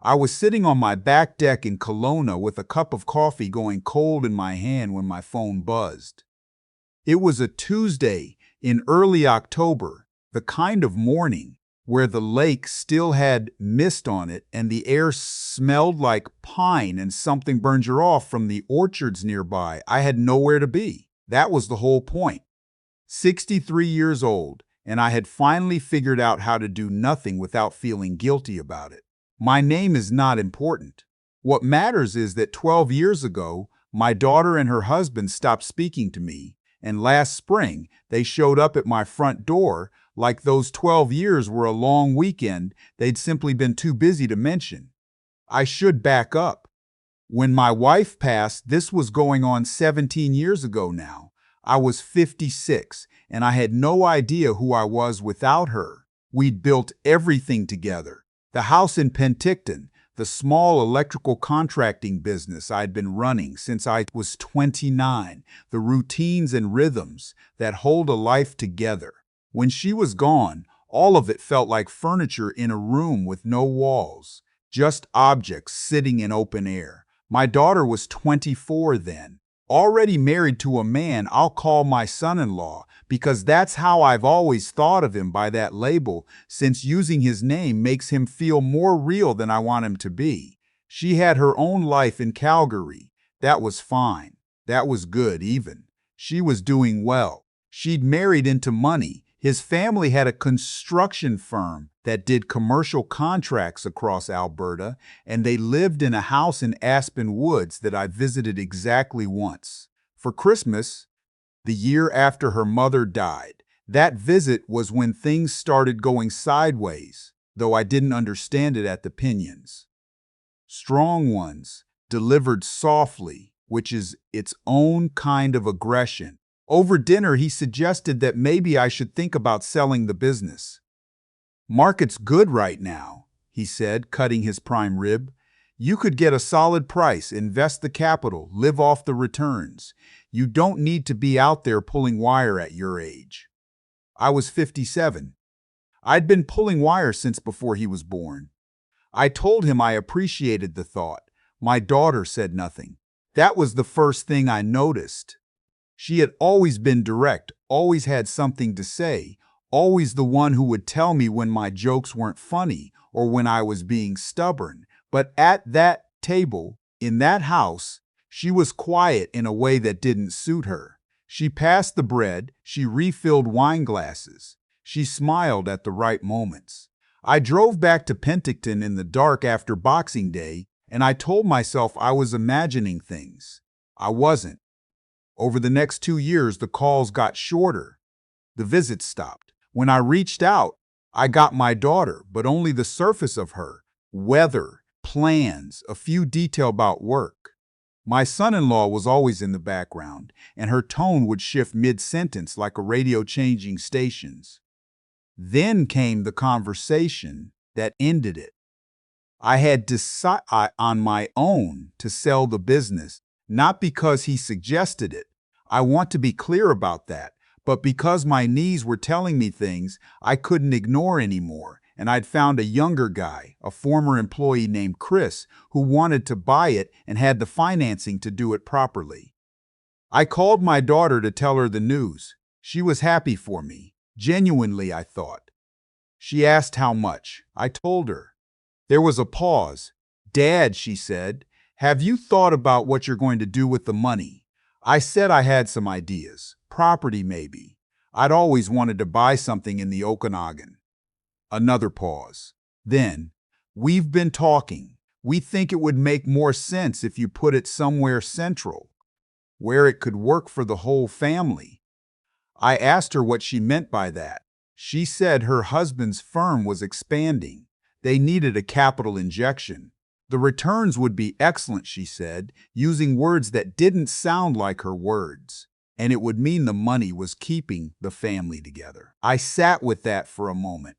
I was sitting on my back deck in Kelowna with a cup of coffee going cold in my hand when my phone buzzed. It was a Tuesday in early October, the kind of morning where the lake still had mist on it and the air smelled like pine and something burned you off from the orchards nearby. I had nowhere to be. That was the whole point. 63 years old, and I had finally figured out how to do nothing without feeling guilty about it. My name is not important. What matters is that 12 years ago, my daughter and her husband stopped speaking to me, and last spring, they showed up at my front door like those 12 years were a long weekend they'd simply been too busy to mention. I should back up. When my wife passed, this was going on 17 years ago now. I was 56, and I had no idea who I was without her. We'd built everything together. The house in Penticton, the small electrical contracting business I'd been running since I was 29, the routines and rhythms that hold a life together. When she was gone, all of it felt like furniture in a room with no walls, just objects sitting in open air. My daughter was 24 then, already married to a man I'll call my son-in-law because that's how I've always thought of him, by that label, since using his name makes him feel more real than I want him to be. She had her own life in Calgary. That was fine. That was good even. She was doing well. She'd married into money. His family had a construction firm that did commercial contracts across Alberta, and they lived in a house in Aspen Woods that I visited exactly once. For Christmas, the year after her mother died. That visit was when things started going sideways, though I didn't understand it at the Pinions. Strong ones, delivered softly, which is its own kind of aggression. Over dinner, he suggested that maybe I should think about selling the business. "Market's good right now," he said, cutting his prime rib. "You could get a solid price, invest the capital, live off the returns. You don't need to be out there pulling wire at your age." I was 57. I'd been pulling wire since before he was born. I told him I appreciated the thought. My daughter said nothing. That was the first thing I noticed. She had always been direct, always had something to say, always the one who would tell me when my jokes weren't funny or when I was being stubborn. But at that table, in that house, she was quiet in a way that didn't suit her. She passed the bread, she refilled wine glasses. She smiled at the right moments. I drove back to Penticton in the dark after Boxing Day, and I told myself I was imagining things. I wasn't. Over the next 2 years, the calls got shorter. The visits stopped. When I reached out, I got my daughter, but only the surface of her. Weather, plans, a few details about work. My son-in-law was always in the background, and her tone would shift mid-sentence like a radio changing stations. Then came the conversation that ended it. I had decided on my own to sell the business, not because he suggested it. I want to be clear about that, but because my knees were telling me things I couldn't ignore anymore, and I'd found a younger guy, a former employee named Chris, who wanted to buy it and had the financing to do it properly. I called my daughter to tell her the news. She was happy for me, genuinely, I thought. She asked how much. I told her. There was a pause. "Dad," she said, "have you thought about what you're going to do with the money?" I said I had some ideas. Property, maybe. I'd always wanted to buy something in the Okanagan. Another pause. Then, "We've been talking. We think it would make more sense if you put it somewhere central, where it could work for the whole family." I asked her what she meant by that. She said her husband's firm was expanding. They needed a capital injection. The returns would be excellent, she said, using words that didn't sound like her words. And it would mean the money was keeping the family together. I sat with that for a moment.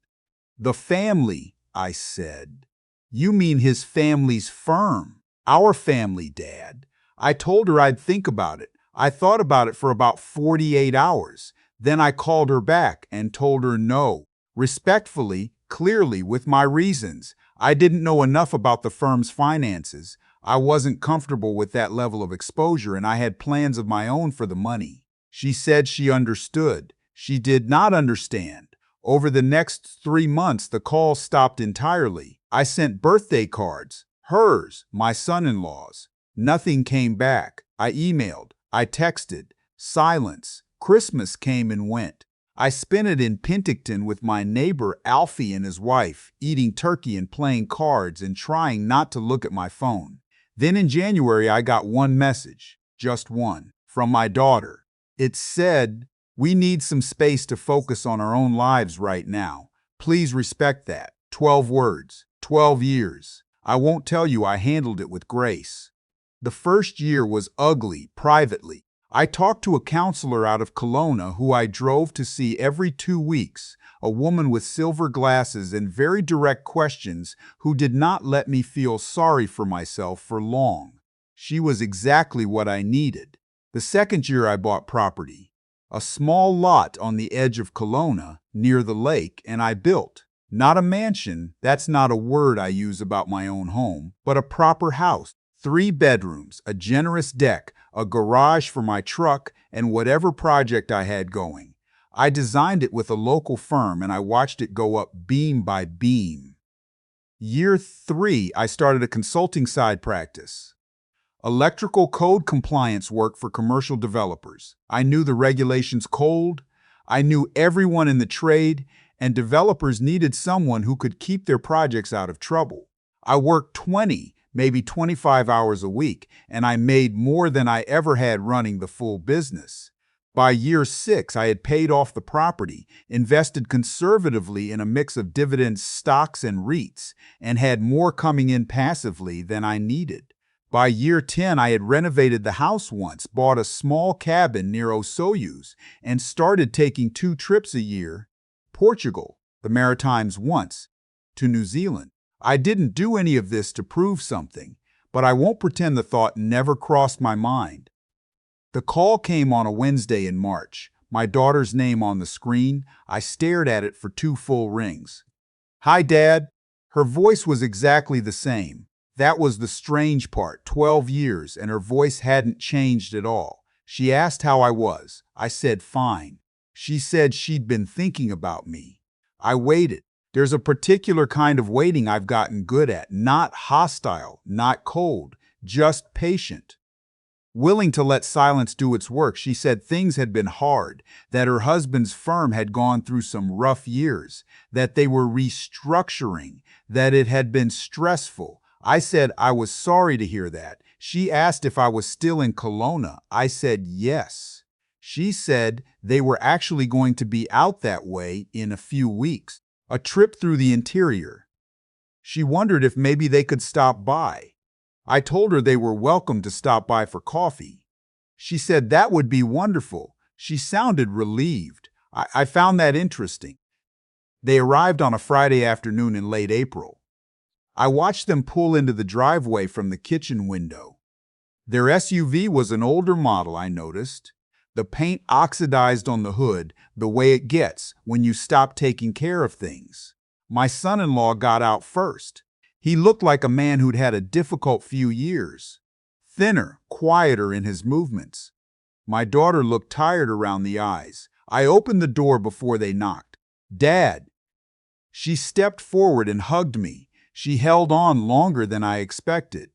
"The family," I said. "You mean his family's firm?" "Our family, Dad." I told her I'd think about it. I thought about it for about 48 hours. Then I called her back and told her no. Respectfully, clearly, with my reasons. I didn't know enough about the firm's finances. I wasn't comfortable with that level of exposure, and I had plans of my own for the money. She said she understood. She did not understand. Over the next 3 months, the calls stopped entirely. I sent birthday cards, hers, my son-in-law's. Nothing came back. I emailed. I texted. Silence. Christmas came and went. I spent it in Penticton with my neighbor Alfie and his wife, eating turkey and playing cards and trying not to look at my phone. Then in January, I got one message, just one, from my daughter. It said, "We need some space to focus on our own lives right now. Please respect that." 12 words, 12 years. I won't tell you I handled it with grace. The first year was ugly, privately. I talked to a counselor out of Kelowna who I drove to see every 2 weeks, a woman with silver glasses and very direct questions who did not let me feel sorry for myself for long. She was exactly what I needed. The second year I bought property, a small lot on the edge of Kelowna, near the lake, and I built. Not a mansion, that's not a word I use about my own home, but a proper house. 3 bedrooms, a generous deck, a garage for my truck, and whatever project I had going. I designed it with a local firm and I watched it go up beam by beam. Year 3, I started a consulting side practice. Electrical code compliance work for commercial developers. I knew the regulations cold, I knew everyone in the trade, and developers needed someone who could keep their projects out of trouble. I worked 20, maybe 25 hours a week, and I made more than I ever had running the full business. By year 6, I had paid off the property, invested conservatively in a mix of dividends, stocks, and REITs, and had more coming in passively than I needed. By year 10, I had renovated the house once, bought a small cabin near Osoyoos, and started taking 2 trips a year, Portugal, the Maritimes once, to New Zealand. I didn't do any of this to prove something, but I won't pretend the thought never crossed my mind. The call came on a Wednesday in March. My daughter's name on the screen. I stared at it for 2 full rings. "Hi, Dad." Her voice was exactly the same. That was the strange part, 12 years, and her voice hadn't changed at all. She asked how I was. I said fine. She said she'd been thinking about me. I waited. There's a particular kind of waiting I've gotten good at, not hostile, not cold, just patient. Willing to let silence do its work, she said things had been hard, that her husband's firm had gone through some rough years, that they were restructuring, that it had been stressful. I said I was sorry to hear that. She asked if I was still in Kelowna. I said yes. She said they were actually going to be out that way in a few weeks, a trip through the interior. She wondered if maybe they could stop by. I told her they were welcome to stop by for coffee. She said that would be wonderful. She sounded relieved. I found that interesting. They arrived on a Friday afternoon in late April. I watched them pull into the driveway from the kitchen window. Their SUV was an older model, I noticed. The paint oxidized on the hood, the way it gets when you stop taking care of things. My son-in-law got out first. He looked like a man who'd had a difficult few years. Thinner, quieter in his movements. My daughter looked tired around the eyes. I opened the door before they knocked. "Dad." She stepped forward and hugged me. She held on longer than I expected.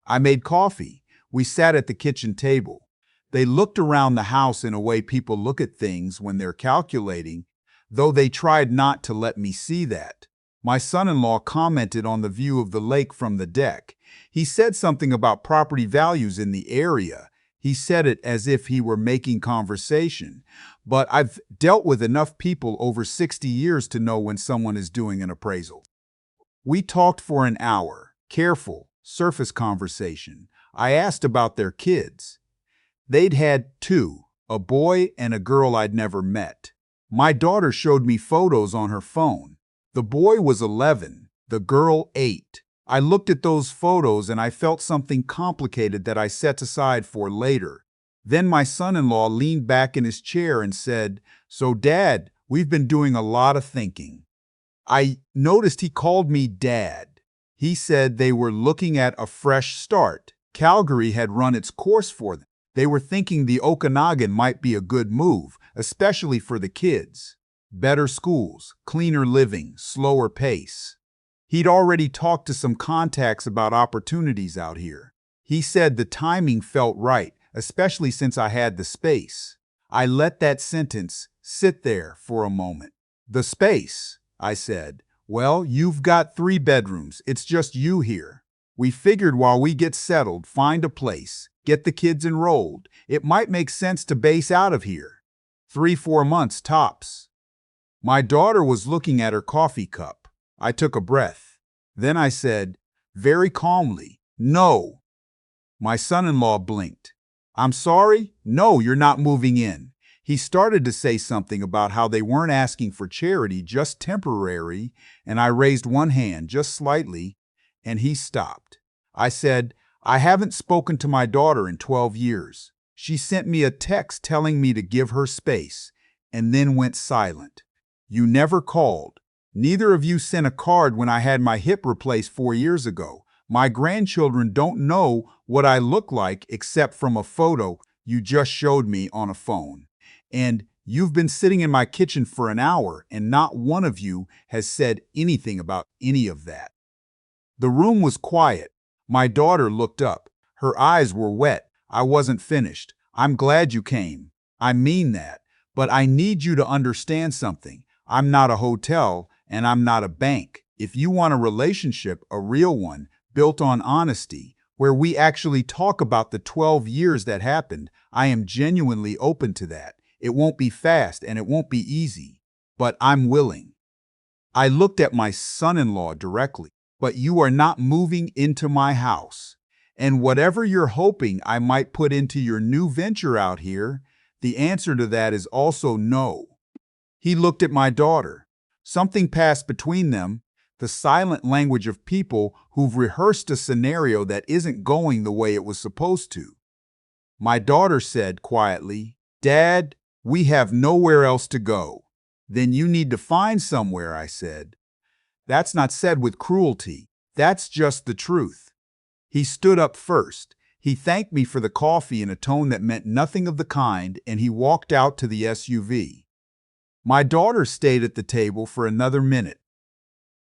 I made coffee. We sat at the kitchen table. They looked around the house in a way people look at things when they're calculating, though they tried not to let me see that. My son-in-law commented on the view of the lake from the deck. He said something about property values in the area. He said it as if he were making conversation. But I've dealt with enough people over 60 years to know when someone is doing an appraisal. We talked for an hour, careful, surface conversation. I asked about their kids. They'd had 2, a boy and a girl I'd never met. My daughter showed me photos on her phone. The boy was 11, the girl 8. I looked at those photos and I felt something complicated that I set aside for later. Then my son-in-law leaned back in his chair and said, "So, Dad, we've been doing a lot of thinking." I noticed he called me Dad. He said they were looking at a fresh start. Calgary had run its course for them. They were thinking the Okanagan might be a good move, especially for the kids. Better schools, cleaner living, slower pace. He'd already talked to some contacts about opportunities out here. He said the timing felt right, especially since I had the space. I let that sentence sit there for a moment. The space, I said. Well, you've got 3 bedrooms. It's just you here. We figured while we get settled, find a place, get the kids enrolled. It might make sense to base out of here. 3-4 months tops. My daughter was looking at her coffee cup. I took a breath. Then I said, very calmly, no. My son-in-law blinked. I'm sorry? No, you're not moving in. He started to say something about how they weren't asking for charity, just temporary, and I raised one hand just slightly, and he stopped. I said, I haven't spoken to my daughter in 12 years. She sent me a text telling me to give her space, and then went silent. You never called. Neither of you sent a card when I had my hip replaced 4 years ago. My grandchildren don't know what I look like except from a photo you just showed me on a phone. And you've been sitting in my kitchen for an hour, and not one of you has said anything about any of that. The room was quiet. My daughter looked up. Her eyes were wet. I wasn't finished. I'm glad you came. I mean that. But I need you to understand something. I'm not a hotel, and I'm not a bank. If you want a relationship, a real one, built on honesty, where we actually talk about the 12 years that happened, I am genuinely open to that. It won't be fast and it won't be easy, but I'm willing. I looked at my son-in-law directly. But you are not moving into my house. And whatever you're hoping I might put into your new venture out here, the answer to that is also no. He looked at my daughter. Something passed between them, the silent language of people who've rehearsed a scenario that isn't going the way it was supposed to. My daughter said quietly, Dad, we have nowhere else to go. Then you need to find somewhere, I said. That's not said with cruelty. That's just the truth. He stood up first. He thanked me for the coffee in a tone that meant nothing of the kind, and he walked out to the SUV. My daughter stayed at the table for another minute.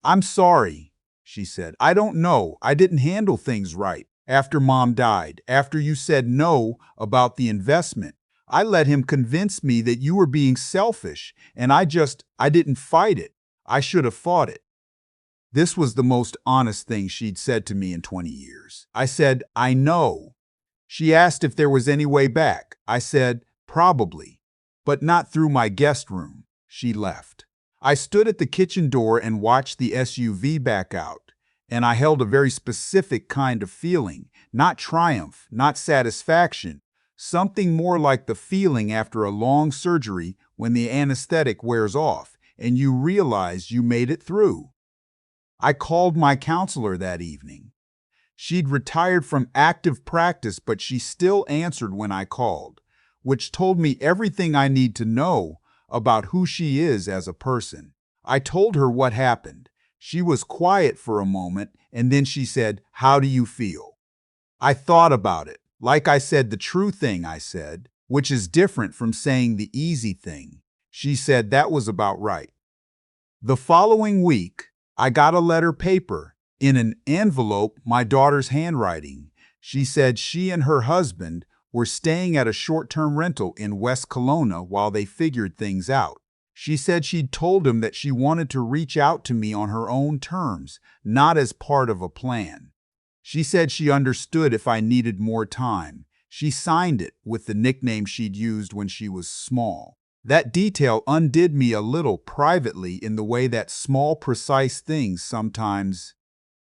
I'm sorry, she said. I don't know. I didn't handle things right. After Mom died, after you said no about the investment, I let him convince me that you were being selfish, and I didn't fight it. I should have fought it. This was the most honest thing she'd said to me in 20 years. I said, I know. She asked if there was any way back. I said, probably, but not through my guest room. She left. I stood at the kitchen door and watched the SUV back out, and I held a very specific kind of feeling, not triumph, not satisfaction, something more like the feeling after a long surgery when the anesthetic wears off and you realize you made it through. I called my counselor that evening. She'd retired from active practice, but she still answered when I called, which told me everything I need to know about who she is as a person. I told her what happened. She was quiet for a moment, and then she said, How do you feel? I thought about it. Like I said the true thing, I said, which is different from saying the easy thing. She said that was about right. The following week, I got a letter paper in an envelope, my daughter's handwriting. She said she and her husband were staying at a short-term rental in West Kelowna while they figured things out. She said she'd told him that she wanted to reach out to me on her own terms, not as part of a plan. She said she understood if I needed more time. She signed it with the nickname she'd used when she was small. That detail undid me a little privately in the way that small, precise things sometimes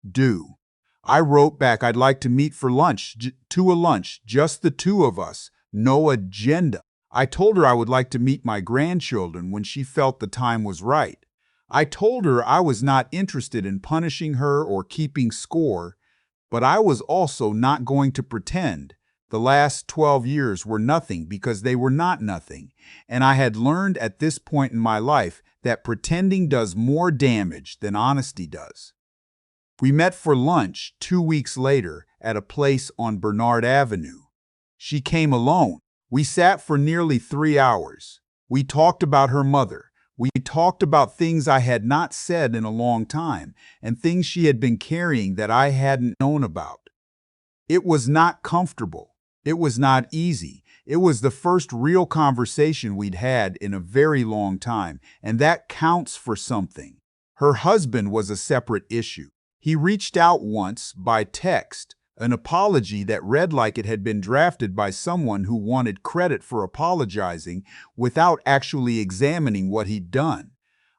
do. I wrote back I'd like to meet for lunch, just the two of us, no agenda. I told her I would like to meet my grandchildren when she felt the time was right. I told her I was not interested in punishing her or keeping score, but I was also not going to pretend the last 12 years were nothing because they were not nothing, and I had learned at this point in my life that pretending does more damage than honesty does. We met for lunch 2 weeks later at a place on Bernard Avenue. She came alone. We sat for nearly 3 hours. We talked about her mother. We talked about things I had not said in a long time and things she had been carrying that I hadn't known about. It was not comfortable. It was not easy. It was the first real conversation we'd had in a very long time, and that counts for something. Her husband was a separate issue. He reached out once by text, an apology that read like it had been drafted by someone who wanted credit for apologizing without actually examining what he'd done.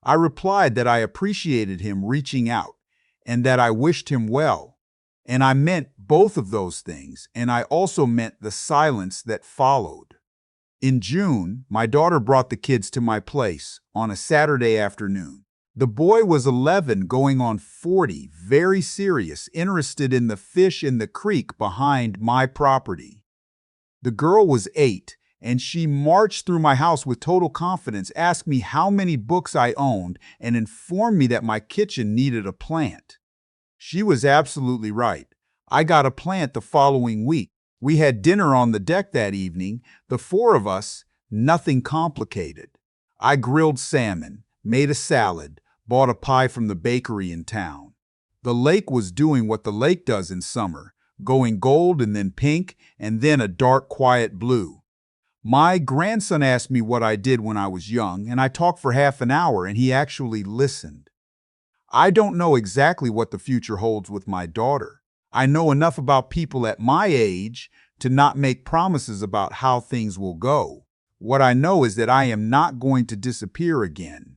I replied that I appreciated him reaching out and that I wished him well. And I meant both of those things, and I also meant the silence that followed. In June, my daughter brought the kids to my place on a Saturday afternoon. The boy was 11 going on 40, very serious, interested in the fish in the creek behind my property. The girl was 8, and she marched through my house with total confidence, asked me how many books I owned, and informed me that my kitchen needed a plant. She was absolutely right. I got a plant the following week. We had dinner on the deck that evening, the four of us, nothing complicated. I grilled salmon, made a salad, bought a pie from the bakery in town. The lake was doing what the lake does in summer, going gold and then pink and then a dark, quiet blue. My grandson asked me what I did when I was young, and I talked for half an hour, and he actually listened. I don't know exactly what the future holds with my daughter. I know enough about people at my age to not make promises about how things will go. What I know is that I am not going to disappear again.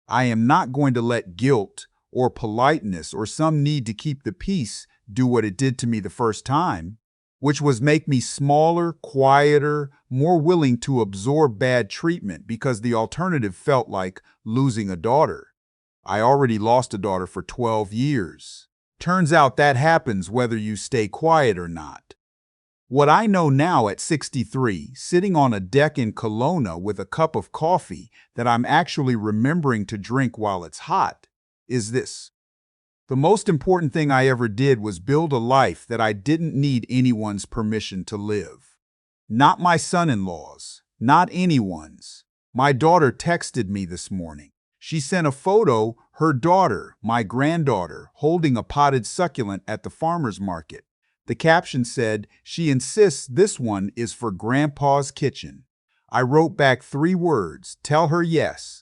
I am not going to let guilt or politeness or some need to keep the peace do what it did to me the first time, which was make me smaller, quieter, more willing to absorb bad treatment because the alternative felt like losing a daughter. I already lost a daughter for 12 years. Turns out that happens whether you stay quiet or not. What I know now at 63, sitting on a deck in Kelowna with a cup of coffee that I'm actually remembering to drink while it's hot, is this. The most important thing I ever did was build a life that I didn't need anyone's permission to live. Not my son-in-law's, not anyone's. My daughter texted me this morning. She sent a photo, her daughter, my granddaughter, holding a potted succulent at the farmer's market. The caption said, "She insists this one is for Grandpa's kitchen." I wrote back 3 words, "Tell her yes."